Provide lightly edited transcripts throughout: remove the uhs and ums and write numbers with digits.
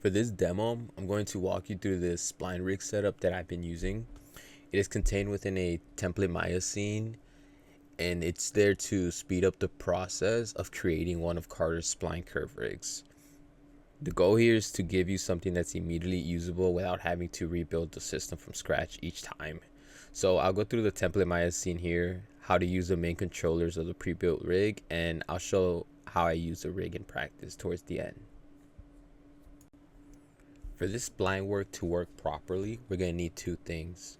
For this demo, I'm going to walk you through this spline rig setup that I've been using. It is contained within a template Maya scene, and it's there to speed up the process of creating one of Carter's spline curve rigs. The goal here is to give you something that's immediately usable without having to rebuild the system from scratch each time. So I'll go through the template Maya scene here, how to use the main controllers of the pre-built rig, and I'll show how I use the rig in practice towards the end. For this spline work to work properly, we're going to need two things.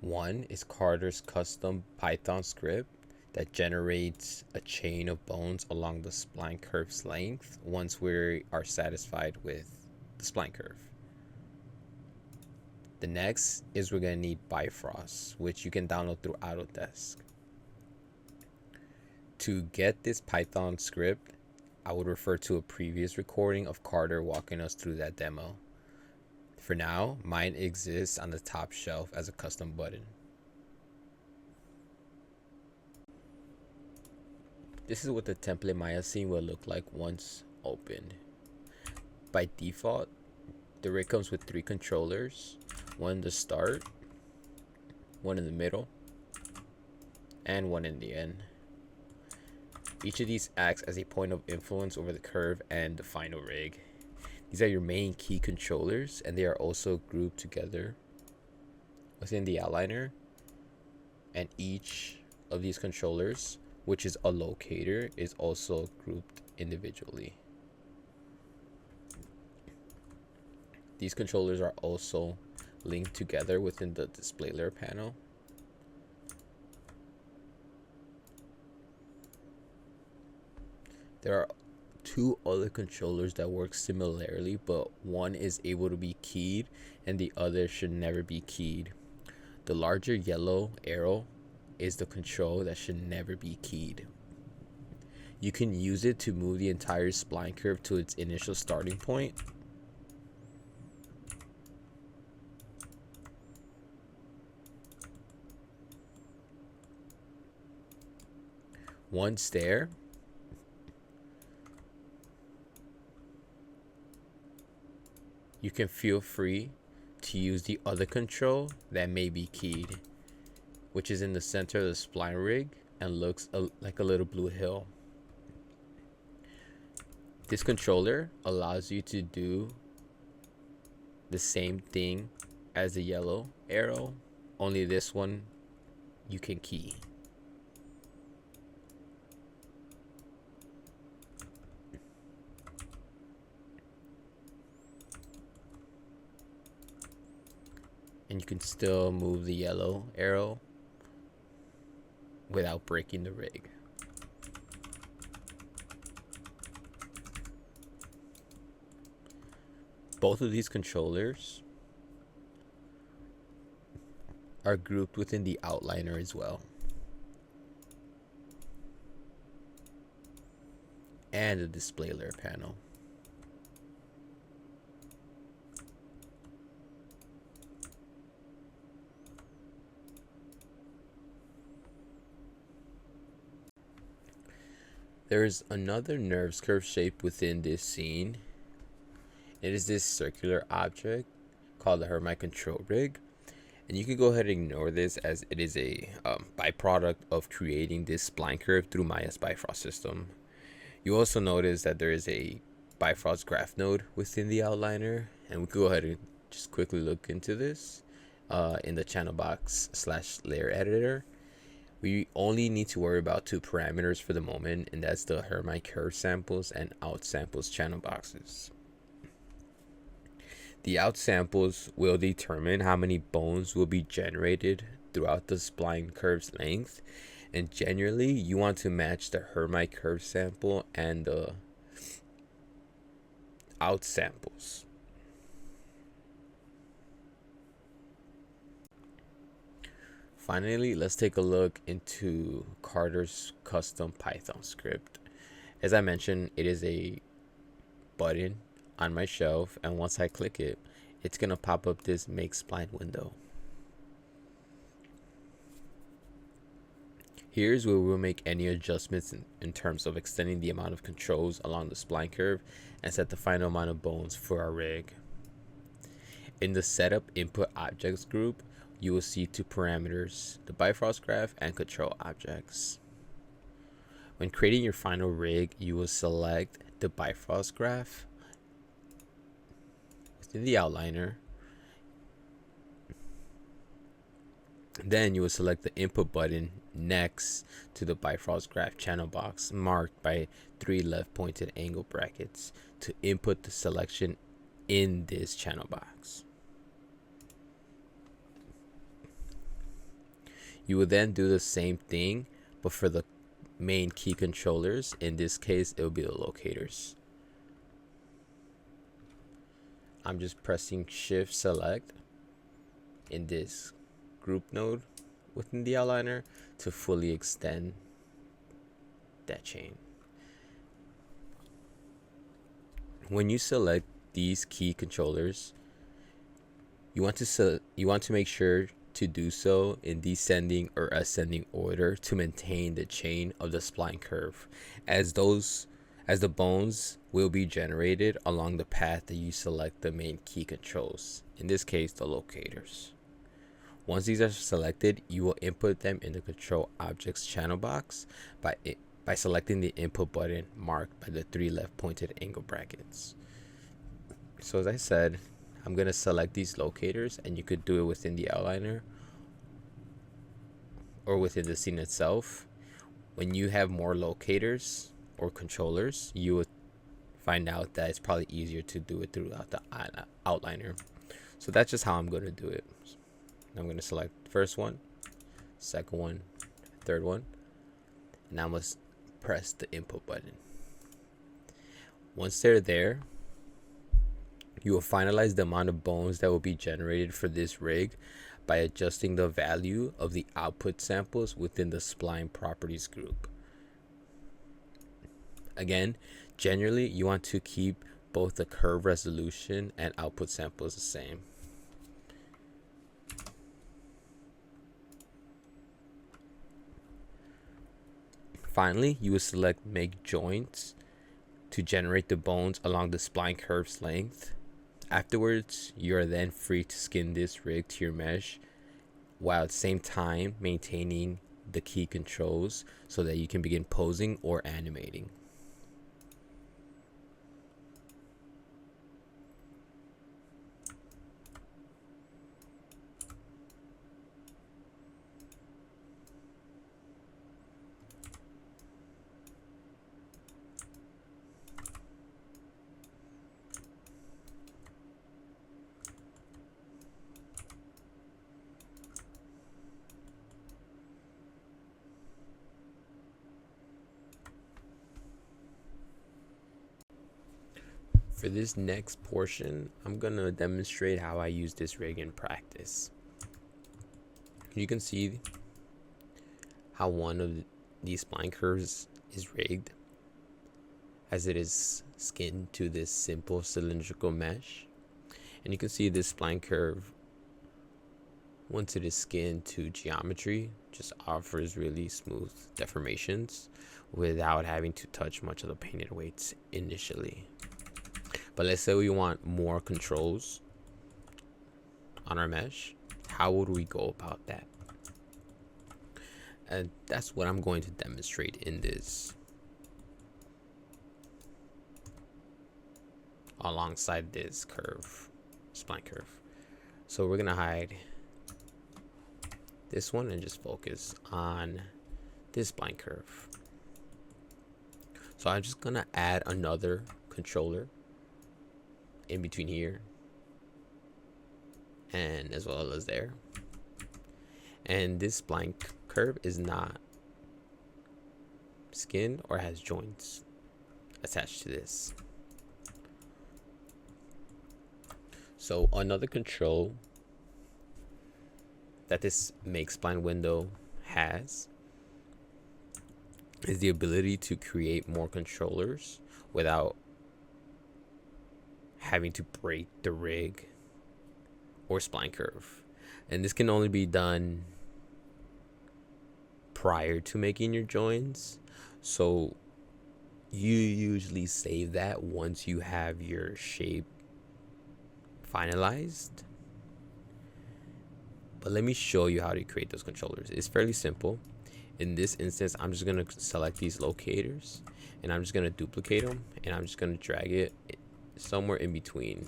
One is Carter's custom Python script that generates a chain of bones along the spline curve's length once we are satisfied with the spline curve. The next is we're going to need BiFrost, which you can download through Autodesk. To get this Python script, I would refer to a previous recording of Carter walking us through that demo. For now, mine exists on the top shelf as a custom button. This is what the template Maya scene will look like once opened. By default, the rig comes with 3 controllers, one in the start, one in the middle, and one in the end. Each of these acts as a point of influence over the curve and the final rig. These are your main key controllers, and they are also grouped together within the outliner. And each of these controllers, which is a locator, is also grouped individually. These controllers are also linked together within the display layer panel. There are 2 other controllers that work similarly, but one is able to be keyed and the other should never be keyed. The larger yellow arrow is the control that should never be keyed. You can use it to move the entire spline curve to its initial starting point. Once there, you can feel free to use the other control that may be keyed, which is in the center of the spline rig and looks like a little blue hill. This controller allows you to do the same thing as the yellow arrow, only this one you can key. And you can still move the yellow arrow without breaking the rig. Both of these controllers are grouped within the outliner as well, and the display layer panel. There is another nerves curve shape within this scene. It is this circular object called the Hermite control rig, and you can go ahead and ignore this as it is a byproduct of creating this spline curve through Maya's BiFrost system. You also notice that there is a BiFrost graph node within the outliner, and we can go ahead and just quickly look into this in the channel box / layer editor. We only need to worry about 2 parameters for the moment, and that's the Hermite curve samples and out samples channel boxes. The out samples will determine how many bones will be generated throughout the spline curve's length, and generally you want to match the Hermite curve sample and the out samples. Finally, let's take a look into Carter's custom Python script. As I mentioned, it is a button on my shelf, and once I click it, it's going to pop up this Make Spline window. Here's where we'll make any adjustments in terms of extending the amount of controls along the spline curve and set the final amount of bones for our rig. In the setup input objects group, you will see two parameters, the BiFrost graph and control objects. When creating your final rig, you will select the BiFrost graph within the outliner. Then you will select the input button next to the BiFrost graph channel box marked by 3 left pointed angle brackets to input the selection in this channel box. You will then do the same thing, but for the main key controllers. In this case, it will be the locators. I'm just pressing Shift Select in this group node within the outliner to fully extend that chain. When you select these key controllers, you want to make sure to do so in descending or ascending order to maintain the chain of the spline curve, as the bones will be generated along the path that you select the main key controls, in this case the locators. Once these are selected, you will input them in the control objects channel box by selecting the input button marked by the 3 left pointed angle brackets. So as I said, I'm going to select these locators, and you could do it within the outliner or within the scene itself. When you have more locators or controllers, you would find out that it's probably easier to do it throughout the outliner. So that's just how I'm going to do it. I'm going to select the first one, second one, third one, and I must press the input button. Once they're there, you will finalize the amount of bones that will be generated for this rig by adjusting the value of the output samples within the spline properties group. Again, generally you want to keep both the curve resolution and output samples the same. Finally, you will select Make Joints to generate the bones along the spline curve's length. Afterwards, you are then free to skin this rig to your mesh, while at the same time maintaining the key controls so that you can begin posing or animating. For this next portion, I'm going to demonstrate how I use this rig in practice. You can see how one of these spline curves is rigged, as it is skinned to this simple cylindrical mesh. And you can see this spline curve, once it is skinned to geometry, just offers really smooth deformations without having to touch much of the painted weights initially. But let's say we want more controls on our mesh. How would we go about that? And that's what I'm going to demonstrate in this alongside this curve, spline curve. So we're gonna hide this one and just focus on this spline curve. So I'm just gonna add another controller in between here and as well as there. And this spline curve is not skinned or has joints attached to this. So another control that this make spline window has is the ability to create more controllers without having to break the rig or spline curve. And this can only be done prior to making your joins. So you usually save that once you have your shape finalized. But let me show you how to create those controllers. It's fairly simple. In this instance, I'm just going to select these locators and I'm just going to duplicate them, and I'm just going to drag it somewhere in between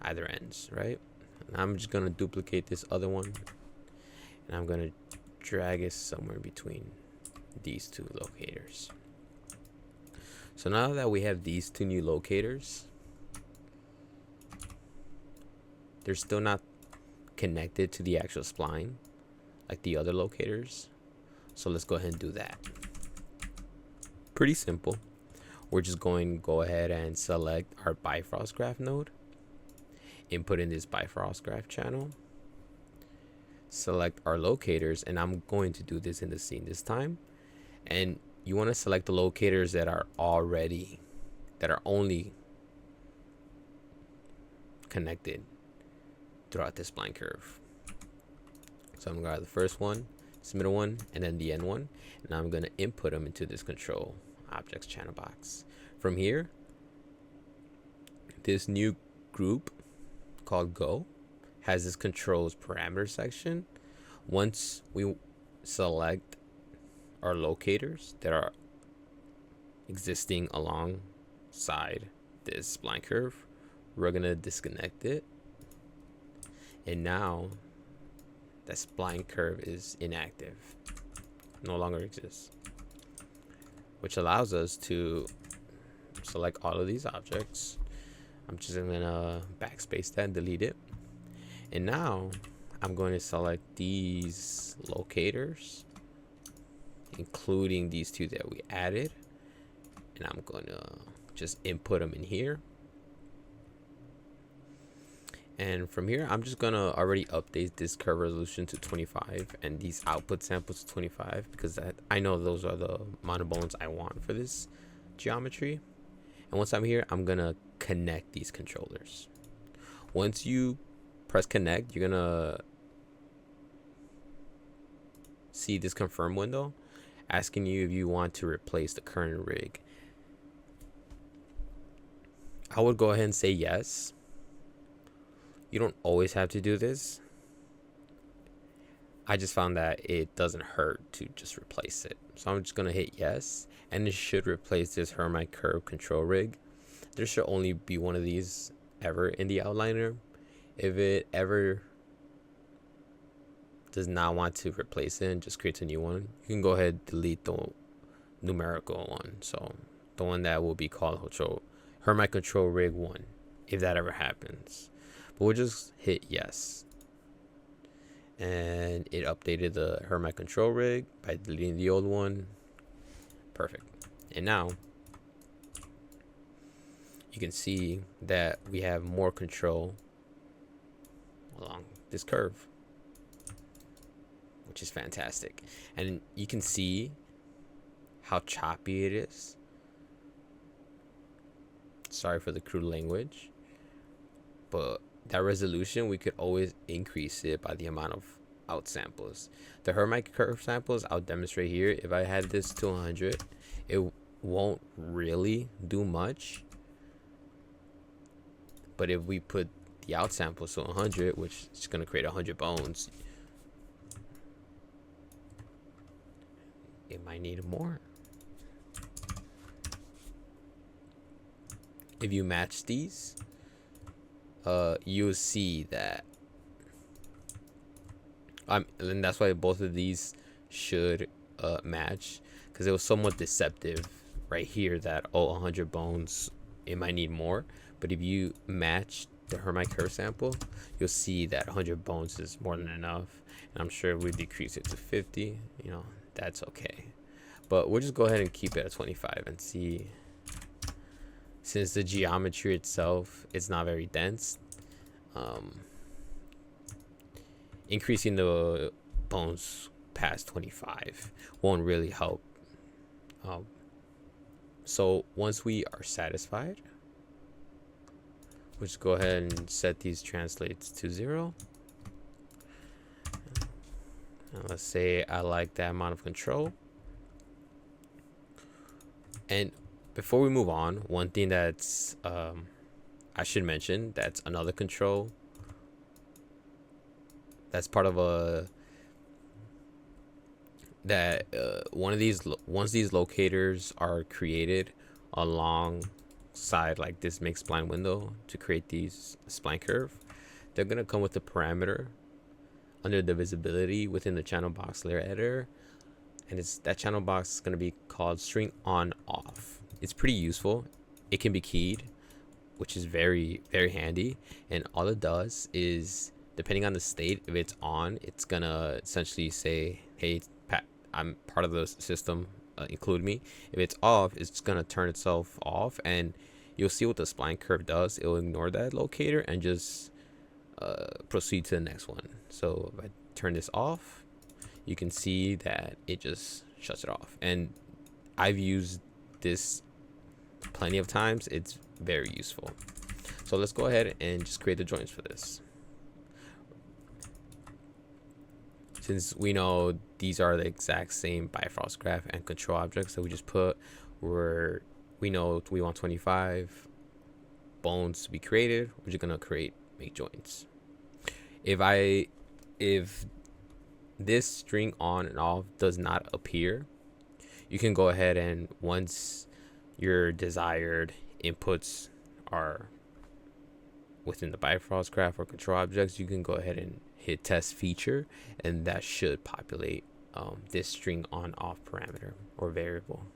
either ends, right? And I'm just going to duplicate this other one, and I'm going to drag it somewhere in between these two locators. So now that we have these two new locators, they're still not connected to the actual spline like the other locators. So let's go ahead and do that. Pretty simple. We're just going to go ahead and select our BiFrost graph node, input in this BiFrost graph channel, select our locators, and I'm going to do this in the scene this time. And you want to select the locators that are only connected throughout this spline curve. So I'm going to grab the first one, this middle one, and then the end one, and I'm going to input them into this control objects channel box. From here, this new group called Go has this controls parameter section. Once we select our locators that are existing alongside this spline curve, we're gonna disconnect it, and now that spline curve is inactive, no longer exists, which allows us to select all of these objects. I'm just gonna backspace that and delete it, and now I'm going to select these locators, including these two that we added, and I'm going to just input them in here. And from here, I'm just going to already update this curve resolution to 25 and these output samples to 25, because I know those are the amount of bones I want for this geometry. And once I'm here, I'm going to connect these controllers. Once you press connect, you're going to see this confirm window asking you if you want to replace the current rig. I would go ahead and say yes. You don't always have to do this. I just found that it doesn't hurt to just replace it. So I'm just going to hit yes, and it should replace this Hermite curve control rig. There should only be one of these ever in the outliner. If it ever does not want to replace it and just creates a new one, you can go ahead and delete the numerical one. So the one that will be called Hermite control rig 1, if that ever happens. But we'll just hit yes, and it updated the Hermite control rig by deleting the old one. Perfect. And now you can see that we have more control along this curve, which is fantastic. And you can see how choppy it is. Sorry for the crude language, but that resolution, we could always increase it by the amount of out samples. The Hermite curve samples I'll demonstrate here. If I had this to 100, it won't really do much. But if we put the out samples to 100, which is going to create 100 bones, it might need more. If you match these, you'll see that, and that's why both of these should match, because it was somewhat deceptive right here that 100 bones, it might need more. But if you match the Hermite curve sample, you'll see that 100 bones is more than enough. And I'm sure if we decrease it to 50, that's okay. But we'll just go ahead and keep it at 25 and see. Since the geometry itself is not very dense, increasing the bones past 25 won't really help. So once we are satisfied, we'll just go ahead and set these translates to 0. Let's say I like that amount of control. And before we move on, one thing that's I should mention, that's another control that's part of a that one of these once these locators are created alongside like this make spline window to create these spline curve, they're gonna come with a parameter under the visibility within the channel box layer editor, and it's that channel box is going to be called string on off. It's pretty useful. It can be keyed, which is very handy, and all it does is, depending on the state, if it's on, it's gonna essentially say, hey Pat, I'm part of the system, include me. If it's off, it's gonna turn itself off, and you'll see what the spline curve does. It'll ignore that locator and just proceed to the next one. So if I turn this off, you can see that it just shuts it off, and I've used this plenty of times. It's very useful. So let's go ahead and just create the joints for this. Since we know these are the exact same BiFrost graph and control objects that we just put, where we know we want 25 bones to be created, we're just gonna make joints. If this string on and off does not appear, you can go ahead and, once your desired inputs are within the BiFrost graph or control objects, you can go ahead and hit test feature, and that should populate this string on off parameter or variable.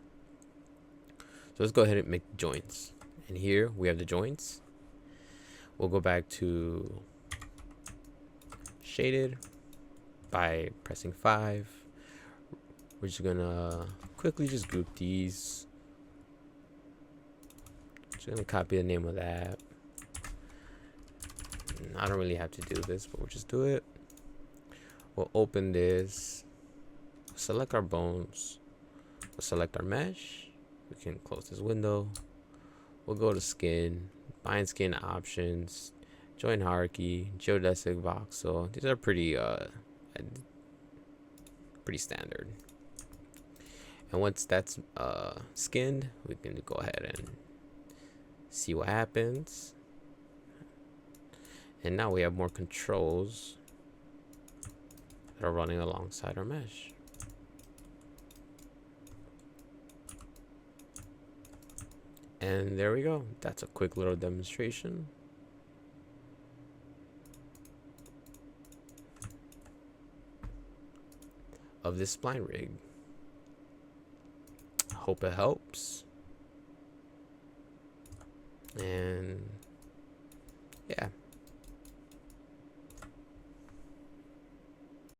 So let's go ahead and make joints, and here we have the joints. We'll go back to shaded by pressing 5. We're just gonna quickly just group these. Just gonna copy the name of that. I don't really have to do this, but we'll just do it. We'll open this, select our bones, we'll select our mesh. We can close this window. We'll go to skin, bind skin options, join hierarchy, geodesic voxel. These are pretty standard. And once that's skinned, we can go ahead and see what happens. And now we have more controls that are running alongside our mesh. And there we go. That's a quick little demonstration. Of this spline rig. Hope it helps. And